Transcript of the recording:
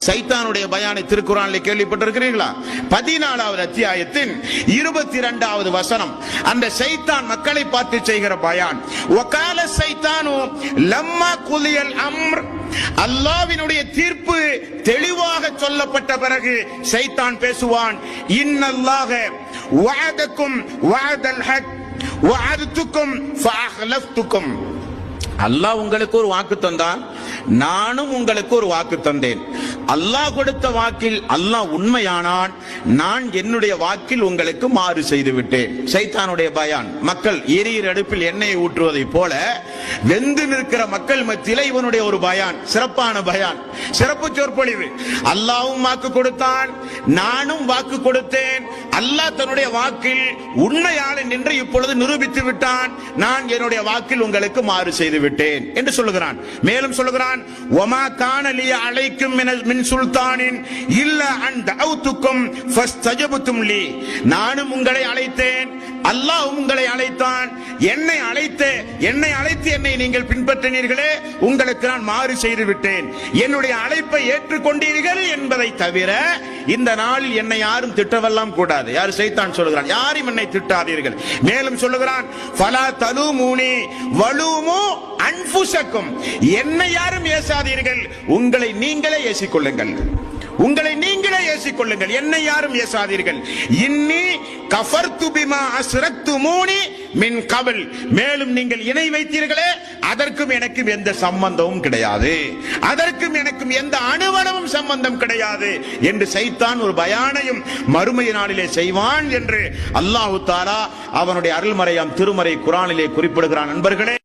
சைத்தானுடைய பயானை திருக்குர்ஆனிலே கேள்விப்பட்டிருக்கிறீர்களா? 14வது அத்தியாயத்தின் 22வது வசனம். அந்த சைத்தான் மக்களை பார்த்து செய்கிற பயான். வகால சைத்தானு லம்மா குலியல் அம்ர், அல்லாஹ்வினுடைய தீர்ப்பு தெளிவாக சொல்லப்பட்ட பிறகு சைத்தான் பேசுவான். இன்னல்லாஹ வஅதக்கும் வஅதல் ஹக் வஅதுக்கும் ஃபஅஹ்லஃப்துக்கும். அல்லாஹ் உங்களுக்கு ஒரு வாக்கு தந்தான், நானும் உங்களுக்கு ஒரு வாக்கு தந்தேன். அல்லாஹ் கொடுத்த வாக்கில் அல்லாஹ் உண்மையானான், நான் என்னுடைய வாக்கில் உங்களுக்கு மாறு செய்து விட்டேன். சைத்தானுடைய பயான். மக்கள் எரியிற அடுப்பில் எண்ணெயை ஊற்றுவதை போல வெந்து நிற்கிற மக்கள் மத்தியில இவனுடைய ஒரு பயான், சிறப்பான பயான், சிறப்பு சொற்பொழிவு. அல்லாஹ்வும் வாக்கு கொடுத்தான், நானும் வாக்கு கொடுத்தேன். அல்லாஹ் தன்னுடைய வாக்கில் உண்மையாளன் என்று இப்பொழுது நிரூபித்து விட்டான், நான் என்னுடைய வாக்கில் உங்களுக்கு மாறு செய்து விட்டேன் என்று சொல்லுகிறான். மேலும் சொல்லுகிறான், வமா கான லி அலைக்கும் மின் சுல்தானின் இல்ல அன் தஅவுதுக்கும் ஃபஸ்தஜபதும் லி. நானும் உங்களை அழைத்தேன், அல்லாஹ் உங்களை அழைத்தான். என்னை அழைத்து என்னை நீங்கள் பின்பற்றினீர்களே, உங்களுக்கு நான் மாறு செய்து விட்டேன். என்னுடைய அழைப்பை ஏற்றுக்கொண்டீர்கள் என்பதை தவிர இந்த நாளில் என்னை யாரும் திட்டவெல்லாம் கூடாது. யார்? சைத்தான் சொல்லுகிறான், யாரும் என்னை திட்டாதீர்கள். மேலும் சொல்லுகிறான், ஃபலா தலூமூனி வலூமு அன்ஃபுஸக்கும். என்னை யாரும் ஏசாதீர்கள், உங்களை நீங்களே ஏசிக்கொள்ளுங்கள். உங்களை நீங்களே ஏசிக்கொள்ளுங்கள், என்னை யாரும் ஏசாதீர்கள். இன்னி கஃபர்து பிமா அஸ்ரக்துமூனி மின் கபல். மேலும் நீங்கள் இணை வைத்தீர்களே, அதற்கும் எனக்கும் எந்த சம்பந்தமும் கிடையாது, அதற்கும் எனக்கும் எந்த அணுவளவும் சம்பந்தம் கிடையாது என்று சைத்தான் ஒரு பயானையும் மறுமை நாளிலே செய்வான் என்று அல்லாஹ் தஆலா அவனுடைய அருள்மறையாம் திருமறை குர்ஆனிலே குறிப்பிடுகிறான். நண்பர்களே,